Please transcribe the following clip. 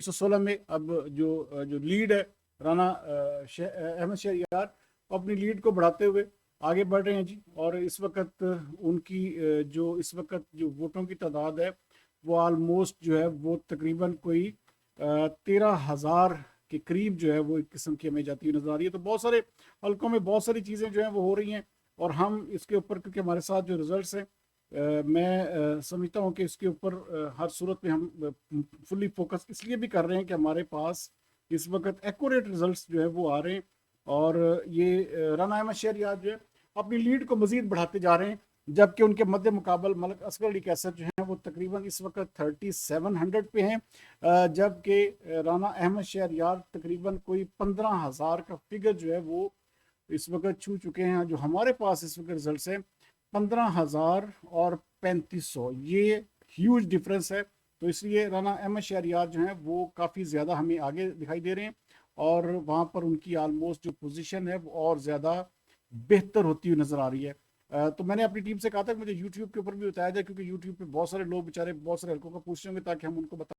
116 में अब जो लीड है राना अहमद शहरयार अपनी लीड को बढ़ाते हुए आगे बढ़ रहे हैं जी। और इस वक्त उनकी जो वोटों की तादाद है वो ऑलमोस्ट जो है वो तकरीबन कोई 13,000 के करीब जो है वो एक किस्म की हमें जाती हुई नजर आ रही है। तो बहुत सारे हल्कों में बहुत सारी चीज़ें जो हैं वो हो रही हैं और हम इसके ऊपर, क्योंकि हमारे साथ जो रिजल्ट्स हैं, मैं समझता हूँ कि इसके ऊपर हर सूरत में हम फुल्ली फोकस इसलिए भी कर रहे हैं कि हमारे पास इस वक्त एक्यूरेट रिजल्ट्स जो है वो आ रहे हैं। और ये राना अहमद शहरयार जो है अपनी लीड को मजीद बढ़ाते जा रहे हैं, जबकि उनके मध्य मुकाबल मलिक असगर अली कैसर जो हैं वो तकरीबन इस वक्त 3700 पे हैं, जबकि राना अहमद शहरयार तकरीबन कोई 15,000 का फिगर जो है वो इस वक्त छू चुके हैं। जो हमारे पास इस वक्त रिजल्ट है 15,000 और 3500, ये ह्यूज डिफरेंस है। तो इसलिए राना अहमद शहरयार जो हैं वो काफ़ी ज़्यादा हमें आगे दिखाई दे रहे हैं और वहाँ पर उनकी आलमोस्ट जो पोजीशन है वो और ज़्यादा बेहतर होती हुई नज़र आ रही है। तो मैंने अपनी टीम से कहा था कि मुझे यूट्यूब के ऊपर भी बताया जाए, क्योंकि यूट्यूब पे बहुत सारे लोग बेचारे बहुत सारे हल्कों का पूछ रहे होंगे, ताकि हम उनको बता